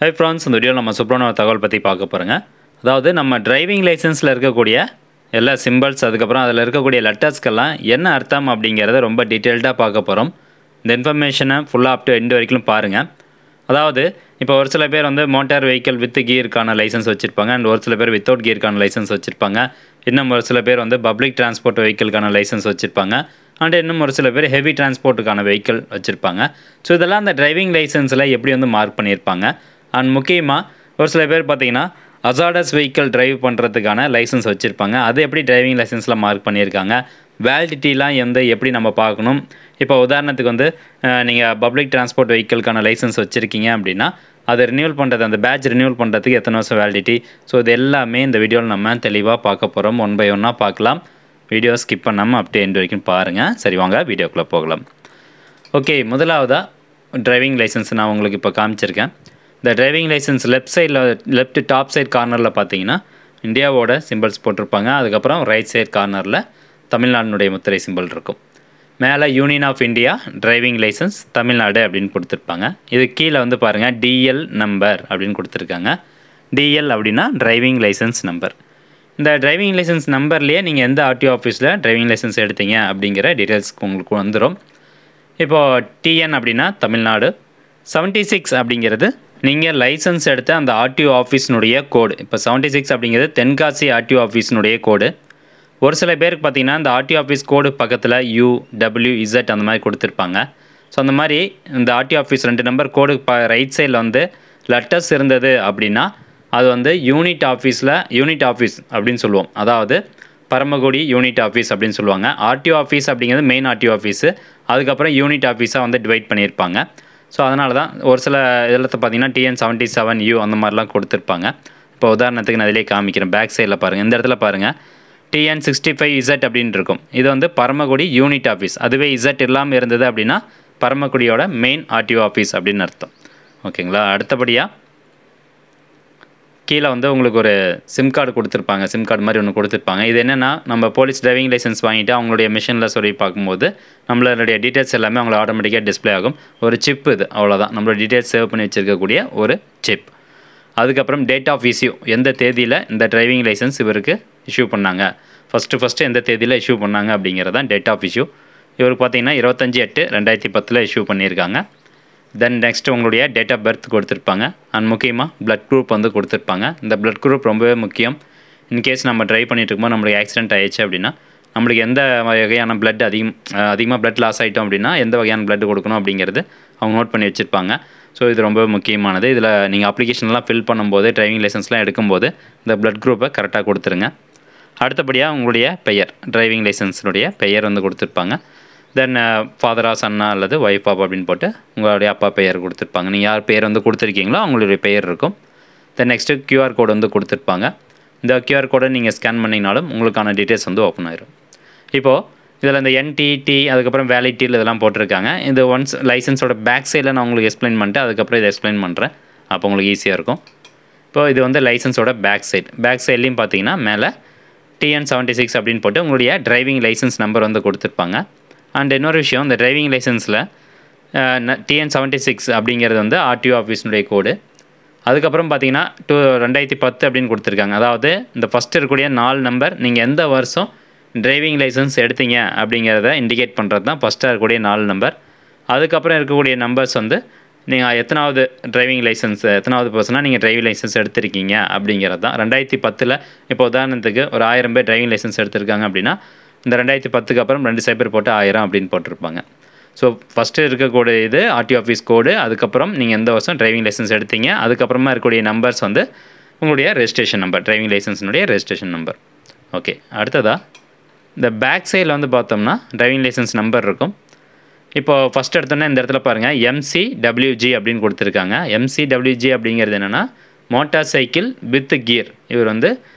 Hi friends, இந்த வீடியோவில் நம்ம சூப்பரான ஒரு தகவல் பற்றி பார்க்க போகிறோங்க. அதாவது நம்ம டிரைவிங் லைசன்ஸில் இருக்கக்கூடிய எல்லா சிம்பிள்ஸ், அதுக்கப்புறம் அதில் இருக்கக்கூடிய லெட்டர்ஸ்க்கெல்லாம் என்ன அர்த்தம் அப்படிங்கிறத ரொம்ப டீட்டெயில்டாக பார்க்க போகிறோம். இந்த இன்ஃபர்மேஷனை ஃபுல்லாக அப் டு எண்டு வரைக்கும் பாருங்கள். அதாவது இப்போ ஒரு சில பேர் வந்து மோட்டார் வெஹிக்கிள் வித் கியருக்கான லைசன்ஸ் வச்சுருப்பாங்க, அண்ட் ஒரு சில பேர் வித்தவுட் கியருக்கான லைசன்ஸ் வச்சுருப்பாங்க. இன்னும் ஒரு சில பேர் வந்து பப்ளிக் டிரான்ஸ்போர்ட் வெஹிக்கிளுக்கான லைசன்ஸ் வச்சுருப்பாங்க, அண்ட் இன்னும் ஒரு சில பேர் ஹெவி டிரான்ஸ்போர்ட்டுக்கான வெஹிக்கிள் வச்சுருப்பாங்க. ஸோ இதெல்லாம் அந்த டிரைவிங் லைசன்ஸில் எப்படி வந்து மார்க் பண்ணியிருப்பாங்க. அண்ட் முக்கியமாக ஒரு சில பேர் பார்த்திங்கன்னா அசாடஸ் வெஹிக்கிள் டிரைவ் பண்ணுறதுக்கான லைசன்ஸ் வச்சுருப்பாங்க. அது எப்படி டிரைவிங் லைசன்ஸில் மார்க் பண்ணியிருக்காங்க, வேலிடிட்டிலாம் எப்படி நம்ம பார்க்கணும். இப்போ உதாரணத்துக்கு வந்து நீங்கள் பப்ளிக் டிரான்ஸ்போர்ட் வெஹிக்கிளுக்கான லைசன்ஸ் வச்சுருக்கீங்க அப்படின்னா அதை ரினியூவல் பண்ணுறது, அந்த பேட்ச் ரினியூவல் பண்ணுறதுக்கு எத்தனை வருஷம் வேலிடிட்டி. ஸோ இது எல்லாமே இந்த வீடியோவில் நம்ம தெளிவாக பார்க்க போகிறோம். ஒன் பை ஒன்னாக பார்க்கலாம். வீடியோ ஸ்கிப் பண்ணாமல் அப்படியே எண்டு வரைக்கும் பாருங்கள். சரி, வாங்க வீடியோக்குள்ளே போகலாம். ஓகே, முதலாவதாக டிரைவிங் லைசன்ஸ் நான் உங்களுக்கு இப்போ காமிச்சிருக்கேன். இந்த driving licence left top side கார்னரில் பார்த்தீங்கன்னா இந்தியாவோட சிம்பிள்ஸ் போட்டிருப்பாங்க. அதுக்கப்புறம் ரைட் சைட் கார்னரில் தமிழ்நாடுனுடைய முத்திரை சிம்பிள் இருக்கும். மேலே union of India driving licence Tamil Nadu அப்படின்னு கொடுத்துருப்பாங்க. இது கீழே வந்து பாருங்கள் டிஎல் நம்பர் அப்படின்னு கொடுத்துருக்காங்க. டிஎல் அப்படின்னா டிரைவிங் லைசன்ஸ் நம்பர். இந்த டிரைவிங் லைசன்ஸ் நம்பர்லேயே நீங்கள் எந்த ஆர்டிஓ ஆஃபீஸில் டிரைவிங் லைசன்ஸ் எடுத்தீங்க அப்படிங்கிற டீட்டெயில்ஸ் உங்களுக்கு வந்துடும். இப்போது டிஎன் அப்படின்னா தமிழ்நாடு, 76 அப்படிங்கிறது நீங்கள் லைசன்ஸ் எடுத்த அந்த ஆர்டிஓ ஆஃபீஸினுடைய கோடு. இப்போ 76 அப்படிங்கிறது தென்காசி ஆர்டிஓ ஆஃபீஸினுடைய கோடு. ஒரு சில பேருக்கு பார்த்திங்கன்னா இந்த ஆர்டிஓ ஆஃபீஸ் கோடு பக்கத்தில் UWZ அந்த மாதிரி கொடுத்துருப்பாங்க. ஸோ அந்த மாதிரி இந்த ஆர்டிஓ ஆஃபீஸ் 2 நம்பர் கோடு ரைட் சைடில் வந்து லெட்டர்ஸ் இருந்தது அப்படின்னா அது வந்து யூனிட் ஆஃபீஸ் அப்படின்னு சொல்லுவோம். அதாவது பரமக்குடி யூனிட் ஆஃபீஸ் அப்படின்னு சொல்லுவாங்க. ஆர்டிஓ ஆஃபீஸ் அப்படிங்கிறது மெயின் ஆர்டிஓ ஆஃபீஸு, அதுக்கப்புறம் யூனிட் ஆஃபீஸாக வந்து டிவைட் பண்ணியிருப்பாங்க. ஸோ அதனால தான் ஒரு சில இதில் பார்த்தீங்கன்னா TN77U அந்த மாதிரிலாம் கொடுத்துருப்பாங்க. இப்போ உதாரணத்துக்கு நான் இதிலே காமிக்கிறேன். பேக் சைடில் பாருங்கள், இந்த இடத்துல பாருங்கள் TN65Z அப்படின்னு இருக்கும். இது வந்து பரமக்குடி யூனிட் ஆஃபீஸ். அதுவே Z இல்லாமல் இருந்தது அப்படின்னா பரமக்குடியோட மெயின் ஆர்டிஓ ஆஃபீஸ் அப்படின்னு அர்த்தம். ஓகேங்களா. அடுத்தபடியாக கீழே வந்து உங்களுக்கு ஒரு சிம் கார்டு கொடுத்துருப்பாங்க. சிம் கார்டு மாதிரி ஒன்று கொடுத்துருப்பாங்க. இது என்னென்னா, நம்ம போலீஸ் டிரைவிங் லைசன்ஸ் வாங்கிட்டு அவங்களுடைய மிஷினில் சொல்லி பார்க்கும்போது நம்மளுடைய டீட்டெயில்ஸ் எல்லாமே அவங்கள ஆட்டோமேட்டிக்காக டிஸ்பிளே ஆகும். ஒரு சிப் இது, அவ்வளோதான். நம்மளோட டீட்டெயில்ஸ் சேவ் பண்ணி வச்சுருக்கக்கூடிய ஒரு சிப். அதுக்கப்புறம் டேட் ஆஃப் இஷ்யூ, எந்த தேதியில் இந்த டிரைவிங் லைசன்ஸ் இவருக்கு இஷ்யூ பண்ணாங்க, ஃபஸ்ட்டு எந்த தேதியில் இஷ்யூ பண்ணாங்க அப்படிங்கிறதான் டேட் ஆஃப் இஷ்யூ. இவருக்கு பார்த்தீங்கன்னா 25/8/2010 இஷ்யூ பண்ணியிருக்காங்க. தென் நெக்ஸ்ட்டு உங்களுடைய டேட் ஆஃப் பர்த் கொடுத்துருப்பாங்க. அண்ட் முக்கியமாக பிளட் குரூப் வந்து கொடுத்துருப்பாங்க. இந்த பிளட் குரூப் ரொம்பவே முக்கியம். இன்கேஸ் நம்ம ட்ரைவ் பண்ணிட்டு இருக்கும்போது நம்மளுக்கு ஆக்சிடென்ட் ஆயிடுச்சு அப்படின்னா நம்மளுக்கு எந்த வகையான பிளட் அதிகமாக பிளட் லாஸ் ஆகிட்டோம் அப்படின்னா எந்த வகையான பிளட் கொடுக்கணும் அப்படிங்கிறது அவங்க நோட் பண்ணி வச்சுருப்பாங்க. ஸோ இது ரொம்ப முக்கியமானது. இதில் நீங்கள் அப்ளிகேஷன்லாம் ஃபில் பண்ணும்போது, டிரைவிங் லைசன்ஸ்லாம் எடுக்கும்போது இந்த பிளட் குரூப்பை கரெக்டாக கொடுத்துருங்க. அடுத்தபடியாக உங்களுடைய பெயர், டிரைவிங் லைசன்ஸினுடைய பெயர் வந்து கொடுத்துருப்பாங்க. தென் ஃபாதரா சன்னா அல்லது ஒய்ஃபா அப்படின்னு போட்டு உங்களுடைய அப்பா பெயர் கொடுத்துருப்பாங்க. நீங்கள் யார் பெயர் வந்து கொடுத்துருக்கீங்களோ அவங்களுடைய பெயர் இருக்கும். தென் நெக்ஸ்ட்டு QR கோடு வந்து கொடுத்துருப்பாங்க. இந்த QR கோடை நீங்கள் ஸ்கேன் பண்ணிங்கனாலும் உங்களுக்கான டீட்டெயில்ஸ் வந்து ஓப்பன் ஆயிரும். இப்போது இதில் இந்த NTT அதுக்கப்புறம் வேலிட்டில் இதெல்லாம் போட்டிருக்காங்க. இது ஒன்ஸ் லைசன்ஸோட பேக் சைடில் நான் உங்களுக்கு எக்ஸ்பிளைன் பண்ணிட்டு அதுக்கப்புறம் இதை எக்ஸ்பிளைன் பண்ணுறேன். அப்போ உங்களுக்கு ஈஸியாக இருக்கும். இப்போது இது வந்து லைசன்ஸோட பேக் சைட்லேயும் பார்த்தீங்கன்னா மேலே TN76 அப்படின்னு போட்டு உங்களுடைய டிரைவிங் லைசன்ஸ் நம்பர் வந்து கொடுத்துருப்பாங்க. அண்ட் இன்னொரு விஷயம், இந்த டிரைவிங் லைசன்ஸில் TN76 அப்படிங்கிறது வந்து ஆர்டிஓ ஆஃபீஸினுடைய கோடு. அதுக்கப்புறம் பார்த்தீங்கன்னா 2010 அப்படின்னு கொடுத்துருக்காங்க. அதாவது இந்த ஃபஸ்ட்டு இருக்கக்கூடிய 4 நம்பர் நீங்கள் எந்த வருஷம் டிரைவிங் லைசன்ஸ் எடுத்தீங்க அப்படிங்கிறத இண்டிகேட் பண்ணுறது தான் ஃபஸ்ட்டாக இருக்கக்கூடிய 4 நம்பர். அதுக்கப்புறம் இருக்கக்கூடிய நம்பர்ஸ் வந்து நீங்கள் எத்தனாவது டிரைவிங் லைசன்ஸ், எத்தனாவது பர்சனாக நீங்கள் டிரைவிங் லைசன்ஸ் எடுத்திருக்கீங்க அப்படிங்கிறது தான். 2010 இப்போ உதாரணத்துக்கு ஒரு 1000 பேர் டிரைவிங் லைசன்ஸ் எடுத்திருக்காங்க அப்படின்னா இந்த 2010க்கு அப்புறம் 2 சைபர் போட்டு 1000 அப்படின்னு போட்டிருப்பாங்க. ஸோ ஃபஸ்ட்டு இருக்கக்கூடிய இது ஆர்டிஓ ஆஃபீஸ் கோடு, அதுக்கப்புறம் நீங்கள் எந்த வருஷம் டிரைவிங் லைசன்ஸ் எடுத்தீங்க, அதுக்கப்புறமா இருக்கக்கூடிய நம்பர்ஸ் வந்து உங்களுடைய ரெஜிஸ்ட்ரேஷன் நம்பர், டிரைவிங் லைசன்ஸினுடைய ரெஜிஸ்ட்ரேஷன் நம்பர். ஓகே, அடுத்ததாக இந்த பேக் சைடில் வந்து பார்த்தோம்னா டிரைவிங் லைசன்ஸ் நம்பர் இருக்கும். இப்போது ஃபஸ்ட் எடுத்தோன்னா இந்த இடத்துல பாருங்கள் MCWG அப்படின்னு கொடுத்துருக்காங்க. MCWG அப்படிங்கிறது என்னென்னா மோட்டார் சைக்கிள் வித் கியர். இவர் வந்து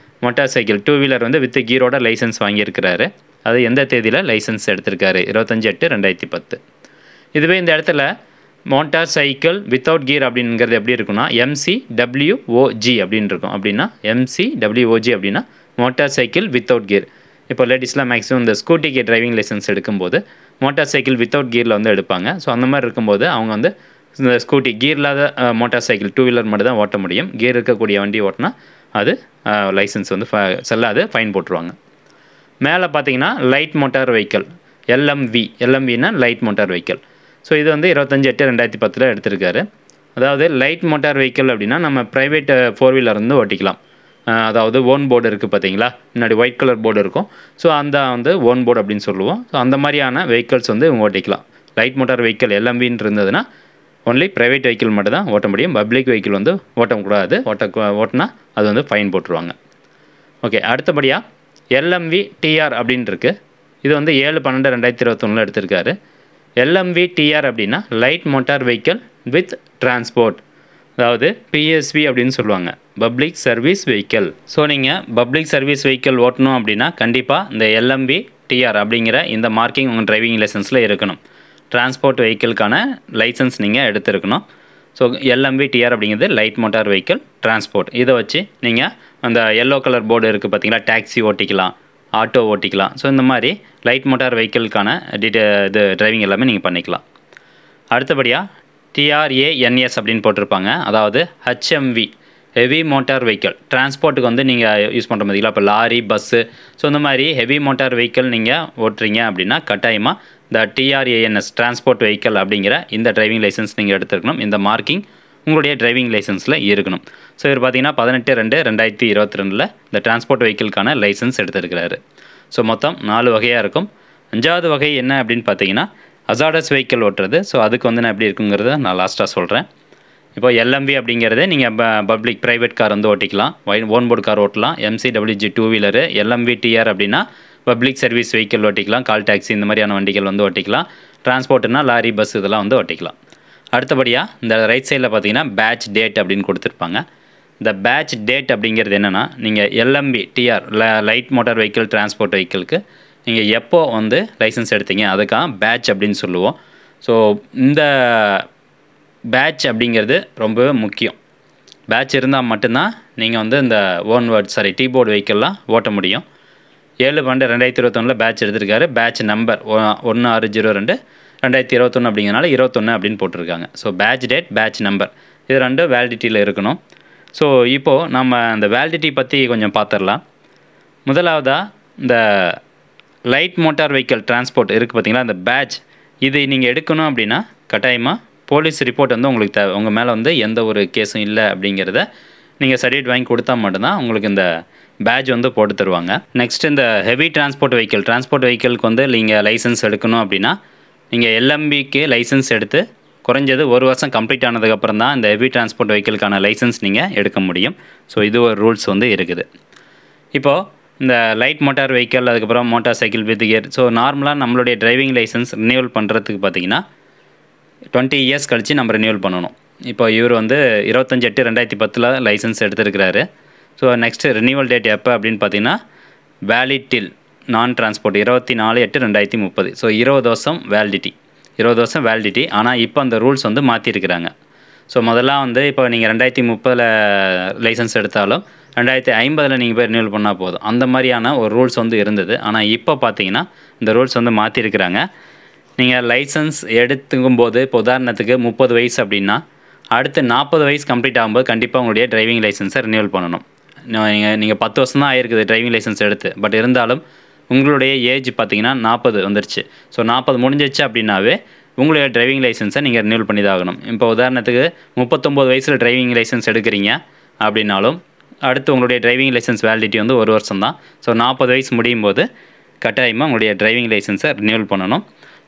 மோட்டார் சைக்கிள் 2 வீலர் வந்து வித் கியரோட லைசன்ஸ் வாங்கியிருக்கிறாரு. அது எந்த தேதியில் லைசன்ஸ் எடுத்திருக்காரு, 25/8/2010. இதுவே இந்த இடத்துல மோட்டார் சைக்கிள் வித்தவுட் கியர் அப்படிங்கிறது எப்படி இருக்குன்னா MCWOG அப்படின்னு இருக்கும். அப்படின்னா MCWOG அப்படின்னா மோட்டார் சைக்கிள் வித்தவுட் கியர். இப்போ லேடிஸ்லாம் மேக்ஸிமம் இந்த ஸ்கூட்டிக்கு டிரைவிங் லைசன்ஸ் எடுக்கும்போது மோட்டார் சைக்கிள் வித்தவுட் கியரில் வந்து எடுப்பாங்க. ஸோ அந்த மாதிரி இருக்கும்போது அவங்க வந்து இந்த ஸ்கூட்டி கியர் இல்லாத மோட்டார் சைக்கிள் 2 வீலர் மட்டும் தான் ஓட்ட முடியும். கியர் இருக்கக்கூடிய வண்டி ஓட்டினா அது லைசன்ஸ் வந்து செல்லாது, ஃபைன் போட்டுருவாங்க. மேலே பார்த்தீங்கன்னா லைட் மோட்டார் வெஹிக்கிள் எல்எம்வினா லைட் மோட்டார் வெஹிக்கிள். ஸோ இது வந்து 25/8/2010 எடுத்திருக்காரு. அதாவது லைட் மோட்டார் வெஹிக்கிள் அப்படின்னா நம்ம ப்ரைவேட் 4 வீலர் வந்து ஓட்டிக்கலாம். அதாவது ஓன் போர்டு இருக்குது பார்த்தீங்களா, முன்னாடி ஒயிட் கலர் போர்டு இருக்கும். ஸோ அந்த வந்து ஓன் போர்டு அப்படின்னு சொல்லுவோம். ஸோ அந்த மாதிரியான வெஹிக்கிள்ஸ் வந்து இவங்க ஓட்டிக்கலாம். லைட் மோட்டார் வெஹிக்கிள் எல்எம்வின்னு இருந்ததுன்னா ஒன்லி ப்ரைவேட் வெஹிக்கிள் மட்டும் தான் ஓட்ட முடியும். பப்ளிக் வெஹிக்கிள் வந்து ஓட்டக்கூடாது. ஓட்டினா அது வந்து ஃபைன் போட்டுருவாங்க. ஓகே, அடுத்தபடியாக எல்எம்வி டிஆர் அப்படின்னு இருக்குது. இது வந்து 7/12/2021 எடுத்திருக்காரு. எல்எம்வி டிஆர் அப்படின்னா light motor vehicle with transport, அதாவது பிஎஸ்வி அப்படின்னு சொல்லுவாங்க, பப்ளிக் சர்வீஸ் வெஹிக்கிள். ஸோ நீங்கள் பப்ளிக் சர்வீஸ் வெஹிக்கிள் ஓட்டணும் அப்படின்னா கண்டிப்பாக இந்த எல்எம்வி டிஆர் அப்படிங்கிற இந்த மார்க்கிங் உங்கள் டிரைவிங் லைசன்ஸில் இருக்கணும். டிரான்ஸ்போர்ட் வெஹிக்கிளுக்கான லைசன்ஸ் நீங்கள் எடுத்துருக்கணும். ஸோ எல்எம்வி டிஆர் அப்படிங்கிறது லைட் மோட்டார் வெஹிக்கிள் டிரான்ஸ்போர்ட். இதை வச்சு நீங்கள் அந்த எல்லோ கலர் போர்டு இருக்குது பார்த்தீங்களா, டாக்ஸி ஓட்டிக்கலாம், ஆட்டோ ஓட்டிக்கலாம். ஸோ இந்த மாதிரி லைட் மோட்டார் வெஹிக்கிளுக்கான இது டிரைவிங் எல்லாமே நீங்கள் பண்ணிக்கலாம். அடுத்தபடியாக டிஆர்ஏஎன்எஸ் அப்படின்னு போட்டிருப்பாங்க. அதாவது ஹெச்எம்வி ஹெவி மோட்டார் வெஹிக்கிள் டிரான்ஸ்போர்ட்டுக்கு வந்து நீங்கள் யூஸ் பண்ணுற மாதிரிங்களா, இப்போ லாரி, பஸ்ஸு. ஸோ இந்த மாதிரி ஹெவி மோட்டார் வெஹிக்கிள் நீங்கள் ஓட்டுறீங்க அப்படின்னா கட்டாயமாக இந்த டிஆர்ஏஎன்எஸ் டிரான்ஸ்போர்ட் வெஹிக்கிள் அப்படிங்கிற இந்த டிரைவிங் லைசன்ஸ் நீங்கள் எடுத்துருக்கணும். இந்த மார்க்கிங் உங்களுடைய டிரைவிங் லைசன்ஸில் இருக்கணும். ஸோ இவர் பார்த்தீங்கன்னா 18/2/2022 இந்த டிரான்ஸ்போர்ட் வெஹிக்கிளுக்கான லைசன்ஸ் எடுத்திருக்கிறாரு. ஸோ மொத்தம் 4 வகையாக இருக்கும். 5வது வகை என்ன அப்படின்னு பார்த்தீங்கன்னா ஹசார்டஸ் வெஹிக்கிள் ஓட்டுறது. ஸோ அதுக்கு வந்து நான் எப்படி இருக்குங்கிறத நான் லாஸ்ட்டாக சொல்கிறேன். இப்போ எல்எம்வி அப்படிங்கிறது நீங்கள் பப்ளிக் ப்ரைவேட் கார் வந்து ஓட்டிக்கலாம், ஓன் போர்டு கார் ஓட்டலாம், எம்சிடபிள்யூஜி 2 வீலரு. எல்எம்வி டிஆர் அப்படின்னா பப்ளிக் சர்வீஸ் வெஹிக்கிள் ஓட்டிக்கலாம், கால் டாக்ஸி இந்த மாதிரியான வண்டிகள் வந்து ஓட்டிக்கலாம். டிரான்ஸ்போர்ட்னா லாரி, பஸ் இதெல்லாம் வந்து ஓட்டிக்கலாம். அடுத்தபடியாக இந்த ரைட் சைடில் பார்த்தீங்கன்னா பேட்ச் டேட் அப்படின்னு கொடுத்துருப்பாங்க. இந்த பேட்ச் டேட் அப்படிங்கிறது என்னென்னா, நீங்கள் LMV TR light motor vehicle transport வெஹிக்கிளுக்கு நீங்கள் எப்போ வந்து லைசன்ஸ் எடுத்தீங்க அதுக்காக பேட்ச் அப்படின்னு சொல்லுவோம். ஸோ இந்த பேட்ச் அப்படிங்கிறது ரொம்பவே முக்கியம். பேட்ச் இருந்தால் மட்டும்தான் நீங்கள் வந்து இந்த டீபோர்டு வெஹிக்கிள்லாம் ஓட்ட முடியும். 7/12/2021 பேட்ச் எடுத்திருக்காரு. பேட்ச் நம்பர் 1602/2021 அப்படிங்கிறனால 21 அப்படின்னு போட்டிருக்காங்க. So batch date, batch number இது ரெண்டும் வேலிடிட்டியில் இருக்கணும். ஸோ இப்போது நம்ம அந்த வேலிடிட்டி பற்றி கொஞ்சம் பார்த்துடலாம். முதலாவதாக இந்த லைட் மோட்டார் வெஹிக்கிள் டிரான்ஸ்போர்ட் இருக்குது பார்த்தீங்களா, அந்த பேட்ச் இது நீங்கள் எடுக்கணும் அப்படின்னா கட்டாயமாக போலீஸ் ரிப்போர்ட் வந்து உங்களுக்கு தேவை. உங்கள் மேலே வந்து எந்த ஒரு கேஸும் இல்லை அப்படிங்கிறத நீங்கள் சர்டிஃபிகேட் வாங்கி கொடுத்தா மட்டும்தான் உங்களுக்கு இந்த பேட்ச் வந்து போட்டு தருவாங்க. நெக்ஸ்ட் இந்த ஹெவி டிரான்ஸ்போர்ட் வெஹிக்கிளுக்கு வந்து நீங்கள் லைசன்ஸ் எடுக்கணும் அப்படின்னா நீங்கள் எல்எம்பிக்கு லைசன்ஸ் எடுத்து குறைஞ்சது 1 வருஷம் கம்ப்ளீட் ஆனதுக்கப்புறம் தான் இந்த ஹெவி டிரான்ஸ்போர்ட் வெஹிக்கிளுக்கான லைசன்ஸ் நீங்கள் எடுக்க முடியும். ஸோ இது ஒரு ரூல்ஸ் வந்து இருக்குது. இப்போது இந்த லைட் மோட்டார் வெஹிக்கிள், அதுக்கப்புறம் motor cycle with gear. So நார்மலாக நம்மளுடைய டிரைவிங் லைசன்ஸ் ரினியூவல் பண்ணுறதுக்கு பார்த்தீங்கன்னா 20 இயர்ஸ் கழித்து நம்ம ரினியூவல் பண்ணணும். இப்போ இவர் வந்து 25/8/2010 லைசன்ஸ் எடுத்திருக்கிறாரு. ஸோ நெக்ஸ்ட்டு ரினியூவல் டேட் எப்போ அப்படின்னு பார்த்தீங்கன்னா வேலிட் டில் நான் டிரான்ஸ்போர்ட் 24/8/2030. ஸோ 20 வருஷம் வேலிடிட்டி. ஆனால் இப்போ அந்த ரூல்ஸ் வந்து மாற்றிருக்கிறாங்க. ஸோ முதல்ல வந்து இப்போ நீங்கள் 2030 லைசன்ஸ் எடுத்தாலும் 2050 நீங்கள் போய் ரினியூவல் பண்ணால் போதும். அந்த மாதிரியான ஒரு ரூல்ஸ் வந்து இருந்தது. ஆனால் இப்போ பார்த்தீங்கன்னா இந்த ரூல்ஸ் வந்து மாற்றிருக்கிறாங்க. நீங்கள் லைசன்ஸ் எடுத்துக்கும்போது இப்போ உதாரணத்துக்கு 30 வயசு அப்படின்னா அடுத்து 40 வயசு கம்ப்ளீட் ஆகும்போது கண்டிப்பாக உங்களுடைய டிரைவிங் லைசன்ஸை ரினியூவல் பண்ணணும். நீங்கள் 10 வருஷம் தான் ஆயிருக்குது டிரைவிங் லைசன்ஸ் எடுத்து, பட் இருந்தாலும் உங்களுடைய ஏஜ் பார்த்தீங்கன்னா 40 வந்துருச்சு. ஸோ 40 முடிஞ்சிச்சு அப்படின்னாவே உங்களுடைய டிரைவிங் லைசன்ஸை நீங்கள் ரினியூவல் பண்ணி தான் ஆகணும். இப்போ உதாரணத்துக்கு 39 வயசில் டிரைவிங் லைசன்ஸ் எடுக்கிறீங்க அப்படின்னாலும் அடுத்து உங்களுடைய டிரைவிங் லைசன்ஸ் வேலிடிட்டி வந்து 1 வருஷம் தான். ஸோ 40 வயசு முடியும் போது கட்டாயமாக உங்களுடைய டிரைவிங் லைசன்ஸை ரினியூவல் பண்ணணும்.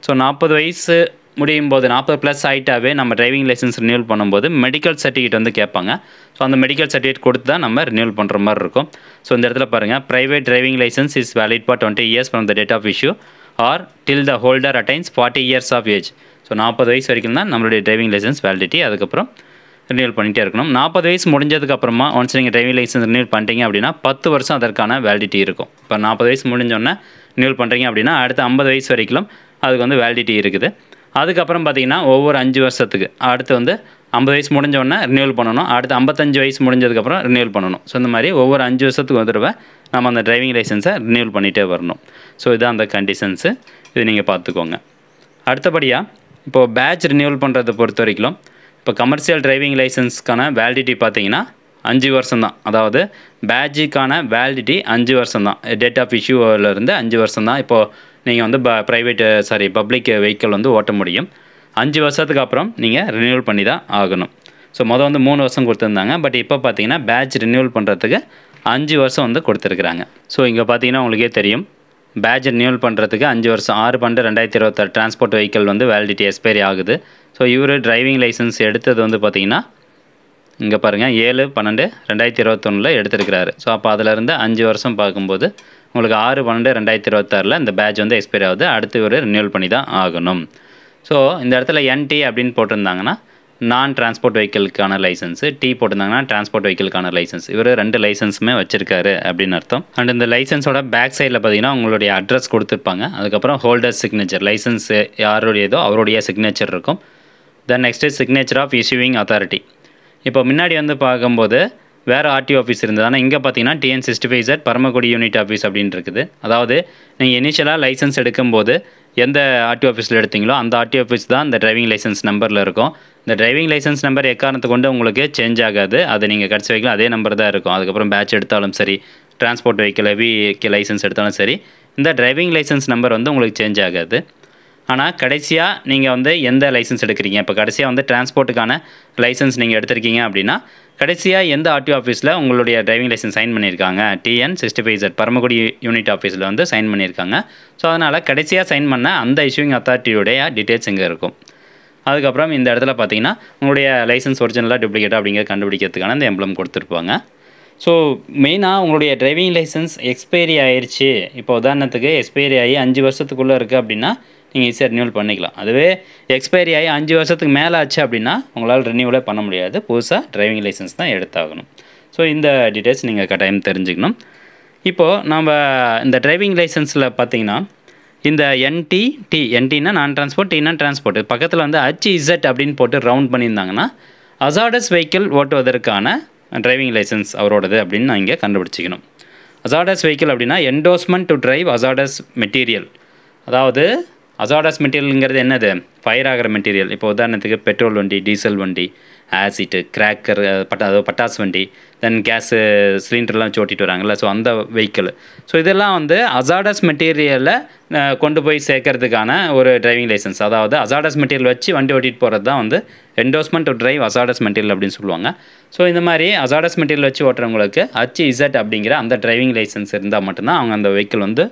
ஸோ 40 வயசு முடியும் போது 40+ ஆகிட்டாவே நம்ம டிரைவிங் லைசன்ஸ் ரினியூவல் பண்ணும்போது மெடிக்கல் சர்டிஃபிகேட் வந்து கேட்பாங்க. ஸோ அந்த மெடிக்கல் சர்டிஃபிகேட் கொடுத்து தான் நம்ம ரினியூவல் பண்ணுற மாதிரி இருக்கும். ஸோ இந்த இடத்துல பாருங்கள், private driving licence is valid for 20 years from the date of issue or till the holder attains 40 years of age. So 40 வயசு வரைக்கும் தான் நம்மளுடைய டிரைவிங் லைசன்ஸ் வேலிடிட்டி. அதுக்கப்புறம் ரினியூவல் பண்ணிகிட்டே இருக்கணும். 40 வயசு முடிஞ்சதுக்கப்புறமா ஒன்ஸ் நீங்கள் டிரைவிங் லைசன்ஸ் ரினியூவல் பண்ணிட்டீங்க அப்படின்னா 10 வருஷம் அதற்கான வேலிடிட்டி இருக்கும். இப்போ 40 வயசு முடிஞ்சோடனே ரினியூவல் பண்ணுறீங்க அப்படின்னா அடுத்து 50 வயசு வரைக்கும் அதுக்கு வந்து வேலிடிட்டி இருக்குது. அதுக்கப்புறம் பார்த்தீங்கன்னா ஒவ்வொரு 5 வருஷத்துக்கு அடுத்து வந்து 50 வயசு முடிஞ்சோடனே ரினியூவல் பண்ணணும். அடுத்து 55 வயசு முடிஞ்சதுக்கப்புறம் ரினியூவல் பண்ணணும். ஸோ இந்த மாதிரி ஒவ்வொரு 5 வருஷத்துக்கு ஒரு தடவை நம்ம அந்த டிரைவிங் லைசன்ஸை ரினியூவல் பண்ணிகிட்டே வரணும். ஸோ இதுதான் அந்த கண்டிஷன்ஸு. இது நீங்கள் பார்த்துக்கோங்க. அடுத்தபடியாக இப்போது பேட்ச் ரினியூவல் பண்ணுறதை பொறுத்த வரைக்கும் இப்போ கமர்ஷியல் டிரைவிங் லைசன்ஸ்க்கான வேலிடிட்டி பார்த்தீங்கன்னா 5 வருஷம் தான். அதாவது பேட்ஜுக்கான வேலிடிட்டி 5 வருஷம் தான். டேட் ஆஃப் இஷ்யூவிலேருந்து 5 வருஷம் தான். இப்போது நீங்கள் வந்து பப்ளிக் வெஹிக்கிள் வந்து ஓட்ட முடியும். 5 வருஷத்துக்கு அப்புறம் நீங்கள் ரினியூவல் பண்ணி தான் ஆகணும். ஸோ மொதல் வந்து 3 வருஷம் கொடுத்துருந்தாங்க. பட் இப்போ பார்த்தீங்கன்னா பேட்ச் ரினியூவல் பண்ணுறதுக்கு 5 வருஷம் வந்து கொடுத்துருக்குறாங்க. ஸோ இங்கே பார்த்தீங்கன்னா உங்களுக்கே தெரியும், பேட்ச் ரினியூவல் பண்ணுறதுக்கு 5 வருஷம் 6/12/2026 டிரான்ஸ்போர்ட் வெஹிக்கிள் வந்து வேலிடிட்டி எக்ஸ்பைரி ஆகுது. ஸோ இவர் டிரைவிங் லைசன்ஸ் எடுத்தது வந்து பார்த்தீங்கன்னா இங்கே பாருங்கள் 7/12/2021 எடுத்திருக்கிறாரு. ஸோ அப்போ அதிலேருந்து 5 வருஷம் பார்க்கும்போது உங்களுக்கு 6/12/2026 இந்த பேட்ச் வந்து எக்ஸ்பைரி ஆகுது. அடுத்து இவர் ரினியூவல் பண்ணி தான் ஆகணும். ஸோ இந்த இடத்துல NT அப்படின்னு போட்டிருந்தாங்கன்னா நான் டிரான்ஸ்போர்ட் வெஹிக்கிளுக்கான லைசன்ஸு, T போட்டிருந்தாங்கன்னா டிரான்ஸ்போர்ட் வெஹிக்கிளுக்கான லைசன்ஸ். இவர் 2 லைசன்ஸுமே வச்சிருக்காரு அப்படின்னு அர்த்தம். அண்ட் இந்த லைசன்ஸோட பேக் சைடில் பார்த்தீங்கன்னா உங்களுடைய அட்ரஸ் கொடுத்துருப்பாங்க. அதுக்கப்புறம் ஹோல்டர் சிக்னேச்சர், லைசன்ஸ் யாருடையதோ அவருடைய சிக்னேச்சர் இருக்கும். Then next signature of issuing authority. இப்போ முன்னாடி வந்து பார்க்கும்போது வேறு RTO ஆஃபீஸ் இருந்தது. ஆனால் இங்கே பார்த்தீங்கன்னா TN65Z பரமக்குடி யூனிட் ஆஃபீஸ் அப்படின்னு இருக்குது. அதாவது நீங்கள் இனிஷியலாக லைசன்ஸ் எடுக்கும்போது எந்த RTO ஆஃபீஸில் எடுத்தீங்களோ அந்த RTO ஆஃபீஸ் தான் இந்த டிரைவிங் லைசன்ஸ் நம்பரில் இருக்கும். இந்த டிரைவிங் லைசன்ஸ் நம்பர் எக்காரணத்தை கொண்டு உங்களுக்கு சேஞ்ச் ஆகாது. அது நீங்கள் கடைசி வரைக்கும் அதே நம்பர் தான் இருக்கும். அதுக்கப்புறம் பேட்ச் எடுத்தாலும் சரி, டிரான்ஸ்போர்ட் வெஹிக்கிள் ஹெவி லைசன்ஸ் எடுத்தாலும் சரி, இந்த டிரைவிங் லைசன்ஸ் நம்பர் வந்து உங்களுக்கு சேஞ்ச் ஆகாது. ஆனால் கடைசியாக நீங்கள் வந்து எந்த லைசன்ஸ் எடுக்கிறீங்க, இப்போ கடைசியாக வந்து டிரான்ஸ்போர்ட்டுக்கான லைசன்ஸ் நீங்கள் எடுத்திருக்கீங்க அப்படின்னா கடைசியாக எந்த RTO ஆஃபீஸில் உங்களுடைய டிரைவிங் லைசன்ஸ் சைன் பண்ணியிருக்காங்க, TN65Z பரமக்குடி யூனிட் ஆஃபீஸில் வந்து சைன் பண்ணியிருக்காங்க. ஸோ அதனால் கடைசியாக சைன் பண்ண அந்த இஷ்யூவிங் அத்தாரிட்டியுடைய டீட்டெயில்ஸ் இங்கே இருக்கும். அதுக்கப்புறம் இந்த இடத்துல பார்த்தீங்கன்னா உங்களுடைய லைசன்ஸ் ஒரிஜினலாக டூப்ளிகேட்டாக அப்படிங்கிறத கண்டுபிடிக்கிறதுக்கான இந்த எம்ப்ளம் கொடுத்துருப்பாங்க. ஸோ மெயினாக உங்களுடைய டிரைவிங் லைசன்ஸ் எக்ஸ்பைரி ஆயிடுச்சு, இப்போ உதாரணத்துக்கு எக்ஸ்பைரி ஆகி 5 வருஷத்துக்குள்ளே இருக்குது அப்படின்னா நீங்கள் ஈஸியாக ரினியூவல் பண்ணிக்கலாம். அதுவே எக்ஸ்பைரி ஆகி 5 வருஷத்துக்கு மேலே ஆச்சு அப்படின்னா உங்களால் ரினியூவலே பண்ண முடியாது. புதுசாக டிரைவிங் லைசன்ஸ் தான் எடுத்தாகணும். ஸோ இந்த டீட்டெயில்ஸ் நீங்கள் கட்டாயம் தெரிஞ்சுக்கணும். இப்போது நம்ம இந்த டிரைவிங் லைசன்ஸில் பார்த்தீங்கன்னா இந்த NTனா நான் டிரான்ஸ்போர்ட், Tனா டிரான்ஸ்போர்ட், பக்கத்தில் வந்து HZ அப்படின்னு போட்டு ரவுண்ட் பண்ணியிருந்தாங்கன்னா அசாடஸ் வெஹிக்கிள் ஓட்டுவதற்கான டிரைவிங் லைசன்ஸ் அவரோடது அப்படின்னு நான் இங்கே கண்டுபிடிச்சிக்கணும். அசாடஸ் வெஹிக்கிள் அப்படின்னா endorsement to drive hazardous material. அதாவது அசாடஸ் மெட்டீரியலுங்கிறது என்னது? ஃபயர் ஆகிற மெட்டீரியல். இப்போ உதாரணத்துக்கு பெட்ரோல் வண்டி, டீசல் வண்டி, ஆசிட்டு, கிராக்கர், பட்டாசு வண்டி, தென் கேஸு சிலிண்டர்லாம் வச்சு ஓட்டிகிட்டு வராங்கல்ல, ஸோ அந்த வெஹிக்கிள். ஸோ இதெல்லாம் வந்து அசாடஸ் மெட்டீரியலை கொண்டு போய் சேர்க்கறதுக்கான ஒரு டிரைவிங் லைசன்ஸ். அதாவது அசாடஸ் மெட்டீரியல் வச்சு வண்டி ஓட்டிகிட்டு போகிறது தான் வந்து endorsement to drive hazardous material அப்படின்னு சொல்லுவாங்க. ஸோ இந்த மாதிரி அசாடஸ் மெட்டீரியல் வச்சு ஓட்டுறவங்களுக்கு HZ அப்படிங்கிற அந்த டிரைவிங் லைசன்ஸ் இருந்தால் மட்டும்தான் அவங்க அந்த வெஹிக்கிள் வந்து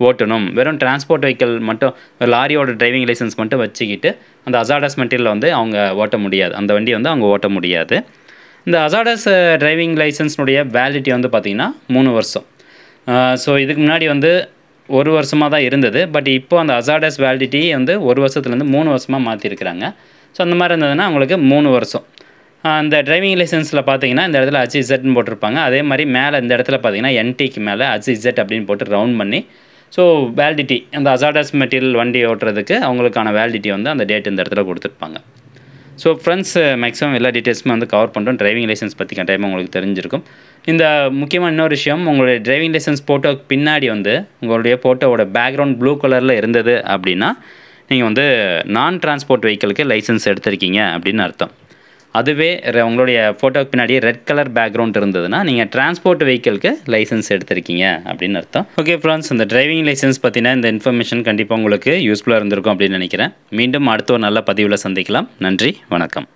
ஓட்டணும். வெறும் டிரான்ஸ்போர்ட் வெஹிக்கிள் மட்டும், லாரியோட டிரைவிங் லைசன்ஸ் மட்டும் வச்சுக்கிட்டு அந்த அசாடஸ் மெட்டீரியல் வந்து அவங்க ஓட்ட முடியாது, அந்த வண்டி வந்து அவங்க ஓட்ட முடியாது. இந்த அசாடஸ் டிரைவிங் லைசன்ஸ்னுடைய வேலிடிட்டி வந்து பார்த்திங்கன்னா 3 வருஷம். ஸோ இதுக்கு முன்னாடி வந்து 1 வருஷமாக தான் இருந்தது. பட் இப்போ அந்த அசாடஸ் வேலிடிட்டி வந்து 1 வருஷத்துலேருந்து 3 வருஷமாக மாற்றிருக்கிறாங்க. ஸோ அந்த மாதிரி இருந்ததுன்னா உங்களுக்கு 3 வருஷம். அந்த டிரைவிங் லைசன்ஸில் பார்த்தீங்கன்னா இந்த இடத்துல HZன்னு போட்டிருப்பாங்க. அதே மாதிரி மேலே இந்த இடத்துல பார்த்தீங்கன்னா NTக்கு மேலே HZ அப்படின்னு போட்டு ரவுண்ட் பண்ணி, ஸோ வேலிடிட்டி அந்த அசாடஸ் மெட்டீரியல் வண்டி ஓட்டுறதுக்கு அவங்களுக்கான வேலிடிட்டி வந்து அந்த டேட் இந்த இடத்துல கொடுத்துருப்பாங்க. ஸோ ஃப்ரெண்ட்ஸ், மேக்ஸிமம் எல்லா டீட்டெயில்ஸுமே வந்து கவர் பண்ணுறோம். டிரைவிங் லைசன்ஸ் பற்றி கட்டாயமாக உங்களுக்கு தெரிஞ்சிருக்கும். இந்த முக்கியமாக இன்னொரு விஷயம், உங்களுடைய டிரைவிங் லைசன்ஸ் ஃபோட்டோக்கு பின்னாடி வந்து உங்களுடைய ஃபோட்டோவோட பேக்ரவுண்ட் ப்ளூ கலரில் இருந்தது அப்படின்னா நீங்கள் வந்து நான் டிரான்ஸ்போர்ட் வெஹிக்கிளுக்கு லைசன்ஸ் எடுத்திருக்கீங்க அப்படின்னு அர்த்தம். அதுவே உங்களுடைய ஃபோட்டோக்கு பின்னாடி ரெட் கலர் பேக்ரவுண்ட் இருந்ததுன்னா நீங்கள் டிரான்ஸ்போர்ட் வெஹிக்கிளுக்கு லைசன்ஸ் எடுத்திருக்கீங்க அப்படின்னு அர்த்தம். ஓகே ஃப்ரெண்ட்ஸ், இந்த டிரைவிங் லைசன்ஸ் பற்றின இந்த இன்ஃபர்மேஷன் கண்டிப்பாக உங்களுக்கு யூஸ்ஃபுல்லாக இருந்திருக்கும் அப்படின்னு நினைக்கிறேன். மீண்டும் அடுத்த ஒரு நல்ல பதிவில் சந்திக்கலாம். நன்றி, வணக்கம்.